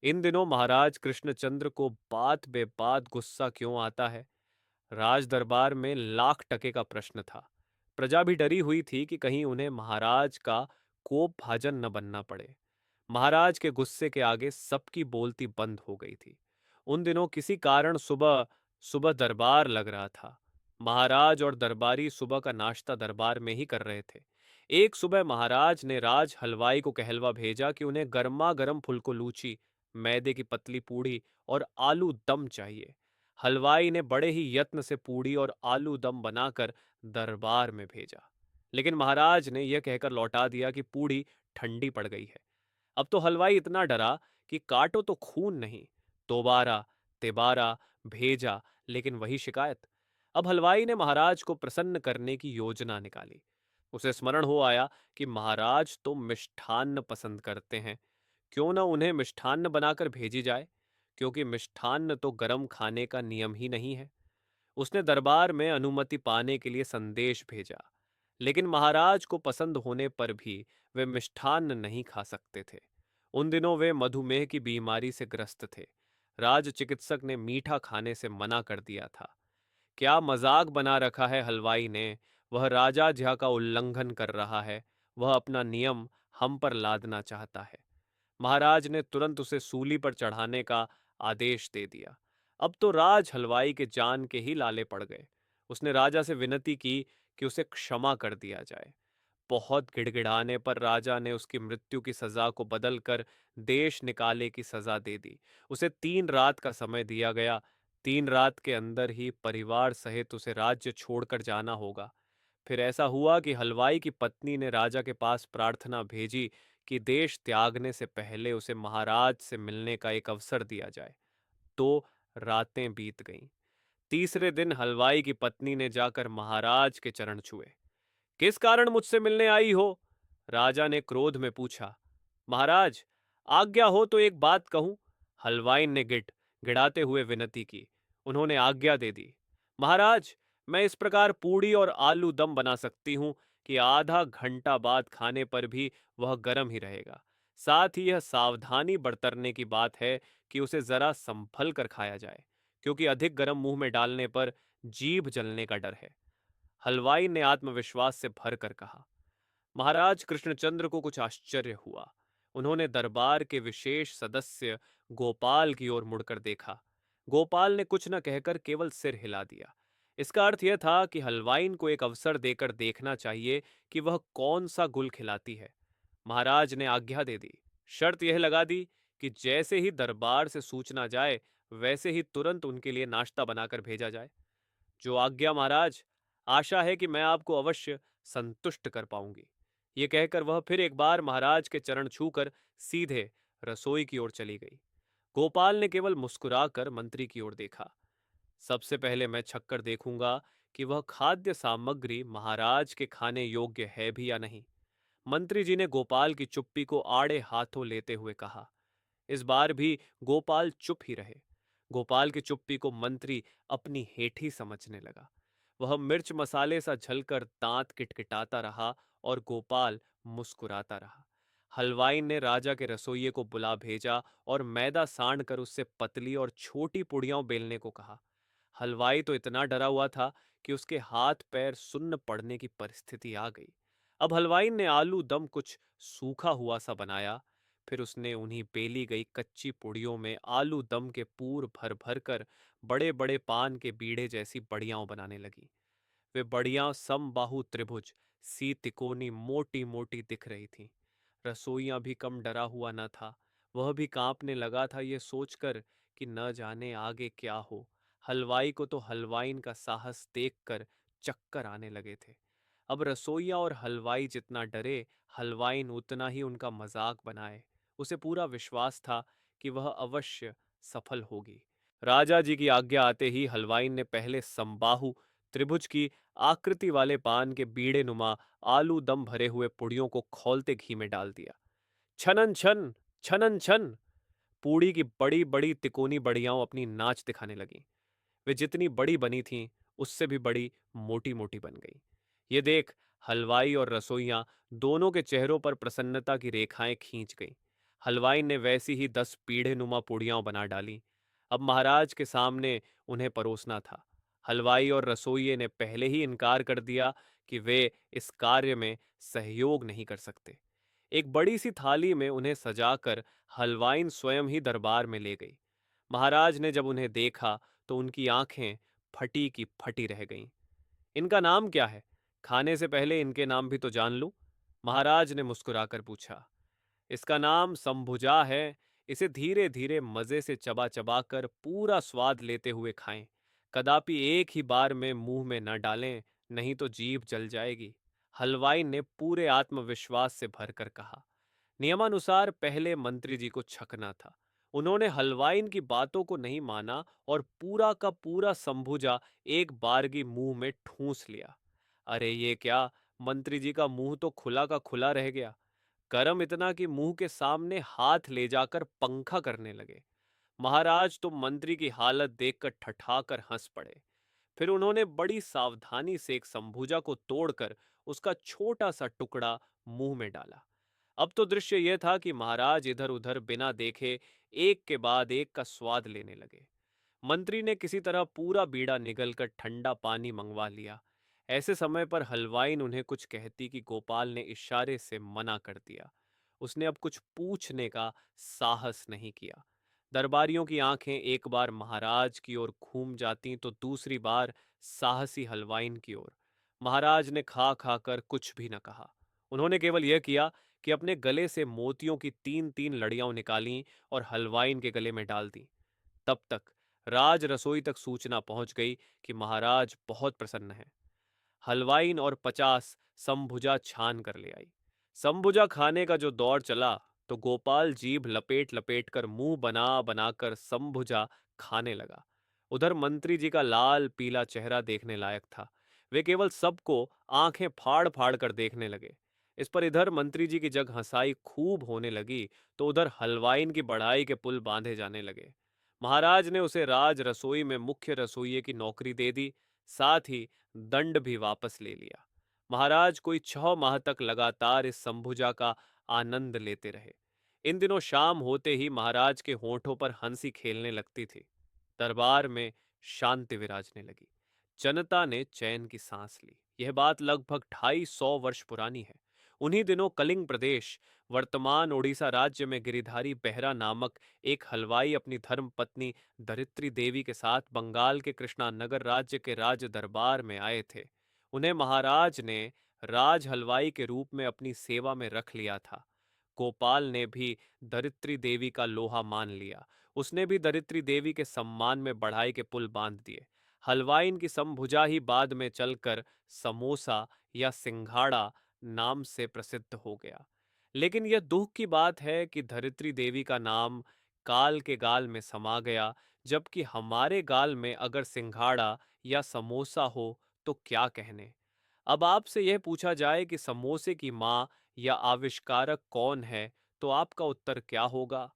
इन दिनों महाराज कृष्णचंद्र को बात बेबात गुस्सा क्यों आता है? राज दरबार में लाख टके का प्रश्न था। प्रजा भी डरी हुई थी कि कहीं उन्हें महाराज का कोप भाजन न बनना पड़े। महाराज के गुस्से के आगे सबकी बोलती बंद हो गई थी। उन दिनों किसी कारण सुबह सुबह दरबार लग रहा था। महाराज और दरबारी सुबह का नाश्ता दरबार में ही कर रहे थे। एक सुबह महाराज ने राज हलवाई को कहलवा भेजा कि उन्हें गर्मा गर्म फुलको लूची, मैदे की पतली पूड़ी और आलू दम चाहिए। हलवाई ने बड़े ही यत्न से पूड़ी और आलू दम बनाकर दरबार में भेजा, लेकिन महाराज ने यह कहकर लौटा दिया कि पूड़ी ठंडी पड़ गई है। अब तो हलवाई इतना डरा कि काटो तो खून नहीं। दोबारा तिबारा भेजा, लेकिन वही शिकायत। अब हलवाई ने महाराज को प्रसन्न करने की योजना निकाली। उसे स्मरण हो आया कि महाराज तो मिष्ठान्न पसंद करते हैं। क्यों न उन्हें मिष्ठान्न बनाकर भेजी जाए, क्योंकि मिष्ठान्न तो गरम खाने का नियम ही नहीं है। उसने दरबार में अनुमति पाने के लिए संदेश भेजा, लेकिन महाराज को पसंद होने पर भी वे मिष्ठान्न नहीं खा सकते थे। उन दिनों वे मधुमेह की बीमारी से ग्रस्त थे। राज चिकित्सक ने मीठा खाने से मना कर दिया था। क्या मजाक बना रखा है हलवाई ने। वह राजा ज्या का उल्लंघन कर रहा है। वह अपना नियम हम पर लादना चाहता है। महाराज ने तुरंत उसे सूली पर चढ़ाने का आदेश दे दिया। अब तो राज हलवाई के जान के ही लाले पड़ गए। उसने राजा से विनती की कि उसे क्षमा कर दिया जाए। बहुत गिड़गिड़ाने पर राजा ने उसकी मृत्यु की सजा को बदलकर देश निकाले की सजा दे दी। उसे 3 रात का समय दिया गया। 3 रात के अंदर ही परिवार सहित उसे राज्य छोड़कर जाना होगा। फिर ऐसा हुआ कि हलवाई की पत्नी ने राजा के पास प्रार्थना भेजी कि देश त्यागने से पहले उसे महाराज से मिलने का एक अवसर दिया जाए। 2 रातें बीत गईं। तीसरे दिन हलवाई की पत्नी ने जाकर महाराज के चरण छुए। किस कारण मुझसे मिलने आई हो? राजा ने क्रोध में पूछा। महाराज, आज्ञा हो तो एक बात कहूं। हलवाई ने गिड़ाते हुए विनती की। उन्होंने आज्ञा दे दी। महाराज, मैं इस प्रकार पूड़ी और आलू दम बना सकती हूं कि आधा घंटा बाद खाने पर भी वह गर्म ही रहेगा। साथ ही यह सावधानी बरतने की बात है कि उसे जरा संभल कर खाया जाए, क्योंकि अधिक गर्म मुंह में डालने पर जीभ जलने का डर है। हलवाई ने आत्मविश्वास से भरकर कहा। महाराज कृष्णचंद्र को कुछ आश्चर्य हुआ। उन्होंने दरबार के विशेष सदस्य गोपाल की ओर मुड़कर देखा। गोपाल ने कुछ न कहकर केवल सिर हिला दिया। इसका अर्थ यह था कि हलवाइन को एक अवसर देकर देखना चाहिए कि वह कौन सा गुल खिलाती है। महाराज ने आज्ञा दे दी। शर्त यह लगा दी कि जैसे ही दरबार से सूचना जाए, वैसे ही तुरंत उनके लिए नाश्ता बनाकर भेजा जाए। जो आज्ञा महाराज। आशा है कि मैं आपको अवश्य संतुष्ट कर पाऊंगी। ये कहकर वह फिर एक बार महाराज के चरण छूकर सीधे रसोई की ओर चली गई। गोपाल ने केवल मुस्कुराकर मंत्री की ओर देखा। सबसे पहले मैं छक्कर देखूंगा कि वह खाद्य सामग्री महाराज के खाने योग्य है भी या नहीं। मंत्री जी ने गोपाल की चुप्पी को आड़े हाथों लेते हुए कहा। इस बार भी गोपाल चुप ही रहे। गोपाल की चुप्पी को मंत्री अपनी हेठी समझने लगा। वह मिर्च मसाले सा झलकर दांत किटकिटाता रहा और गोपाल मुस्कुराता रहा। हलवाई ने राजा के रसोइये को बुला भेजा और मैदा साण कर उससे पतली और छोटी पुड़ियां बेलने को कहा। हलवाई तो इतना डरा हुआ था कि उसके हाथ पैर सुन्न पड़ने की परिस्थिति आ गई। अब हलवाई ने आलू दम कुछ सूखा हुआ सा बनाया। फिर उसने उन्हीं बेली गई कच्ची पुड़ियों में आलू दम के पूर भर भर कर बड़े बड़े पान के बीड़े जैसी बड़ियां बनाने लगी। वे बड़ियां समबाहु त्रिभुज सी तिकोनी मोटी मोटी दिख रही थीं। रसोइया भी कम डरा हुआ न था। वह भी कांपने लगा था ये सोचकर कि न जाने आगे क्या हो। हलवाई को तो हलवाइन का साहस देखकर चक्कर आने लगे थे। अब रसोइया और हलवाई जितना डरे, हलवाइन उतना ही उनका मजाक बनाए। उसे पूरा विश्वास था कि वह अवश्य सफल होगी। राजा जी की आज्ञा आते ही हलवाइन ने पहले संबाहु त्रिभुज की आकृति वाले पान के बीड़े नुमा आलू दम भरे हुए पुड़ियों को खौलते घी में डाल दिया। छनन छन, छनन छन। पूड़ी की बड़ी बड़ी तिकोनी बड़ियां अपनी नाच दिखाने लगीं। वे जितनी बड़ी बनी थीं, उससे भी बड़ी मोटी मोटी बन गई। ये देख हलवाई और रसोइयां दोनों के चेहरों पर प्रसन्नता की रेखाएं खींच गईं। हलवाई ने वैसी ही 10 पीढ़े नुमा पूड़ियां बना डाली। अब महाराज के सामने उन्हें परोसना था। हलवाई और रसोइये ने पहले ही इनकार कर दिया कि वे इस कार्य में सहयोग नहीं कर सकते। एक बड़ी सी थाली में उन्हें सजाकर हलवाइन स्वयं ही दरबार में ले गई। महाराज ने जब उन्हें देखा तो उनकी आंखें फटी की फटी रह गईं। इनका नाम क्या है? खाने से पहले इनके नाम भी तो जान लूं। महाराज ने मुस्कुराकर पूछा। इसका नाम संभुजा है। इसे धीरे धीरे मजे से चबा चबा कर पूरा स्वाद लेते हुए खाएं। कदापि एक ही बार में मुंह में न डालें, नहीं तो जीभ जल जाएगी। हलवाई ने पूरे आत्मविश्वास से भरकर कहा। नियमानुसार पहले मंत्री जी को छकना था। उन्होंने हलवाइन की बातों को नहीं माना और पूरा का पूरा संभुजा एक बारगी मुंह में ठूंस लिया। अरे ये क्या! मंत्री जी का मुंह तो खुला का खुला रह गया। गरम इतना कि मुंह के सामने हाथ ले जाकर पंखा करने लगे। महाराज तो मंत्री की हालत देखकर ठठाकर हंस पड़े। फिर उन्होंने बड़ी सावधानी से एक संभुजा को तोड़कर उसका छोटा सा टुकड़ा मुंह में डाला। अब तो दृश्य यह था कि महाराज इधर उधर बिना देखे एक के बाद एक का स्वाद लेने लगे। मंत्री ने किसी तरह पूरा बीड़ा निगलकर ठंडा पानी मंगवा लिया। ऐसे समय पर हलवाइन उन्हें कुछ कहती कि गोपाल ने इशारे से मना कर दिया। उसने अब कुछ पूछने का साहस नहीं किया। दरबारियों की आंखें एक बार महाराज की ओर घूम जाती तो दूसरी बार साहसी हलवाइन की ओर। महाराज ने खा खा कर कुछ भी न कहा। उन्होंने केवल यह किया कि अपने गले से मोतियों की 3-3 लड़ियां निकालीं और हलवाइन के गले में डाल दी। तब तक राज रसोई तक सूचना पहुंच गई कि महाराज बहुत प्रसन्न हैं। हलवाइन और 50 संभुजा छान कर ले आई। संभुजा खाने का जो दौर चला तो गोपाल जीभ लपेट लपेट कर मुंह बना बनाकर संभुजा खाने लगा। उधर मंत्री जी का लाल पीला चेहरा देखने लायक था। वे केवल सबको आंखें फाड़ फाड़ कर देखने लगे। इस पर इधर मंत्री जी की जग हंसाई खूब होने लगी तो उधर हलवाइन की बढ़ाई के पुल बांधे जाने लगे। महाराज ने उसे राज रसोई में मुख्य रसोइये की नौकरी दे दी, साथ ही दंड भी वापस ले लिया। महाराज कोई 6 माह तक लगातार इस संभुजा का आनंद लेते रहे। इन दिनों शाम होते ही महाराज के होठों पर हंसी खेलने लगती थी। दरबार में शांति विराजने लगी। जनता ने चैन की सांस ली। यह बात लगभग 250 वर्ष पुरानी है। उन्हीं दिनों कलिंग प्रदेश, वर्तमान ओडिशा राज्य में गिरिधारी बेहरा नामक एक हलवाई अपनी धर्म पत्नी धरित्री देवी के साथ बंगाल के कृष्णानगर राज्य के राज दरबार में आए थे। उन्हें महाराज ने राज हलवाई के रूप में अपनी सेवा में रख लिया था। गोपाल ने भी धरित्री देवी का लोहा मान लिया। उसने भी धरित्री देवी के सम्मान में बढ़ाई के पुल बांध दिए। हलवाइन की समभुजा ही बाद में चलकर समोसा या सिंघाड़ा नाम से प्रसिद्ध हो गया। लेकिन यह दुख की बात है कि धरित्री देवी का नाम काल के गाल में समा गया, जबकि हमारे गाल में अगर सिंघाड़ा या समोसा हो तो क्या कहने। अब आपसे यह पूछा जाए कि समोसे की माँ या आविष्कारक कौन है, तो आपका उत्तर क्या होगा?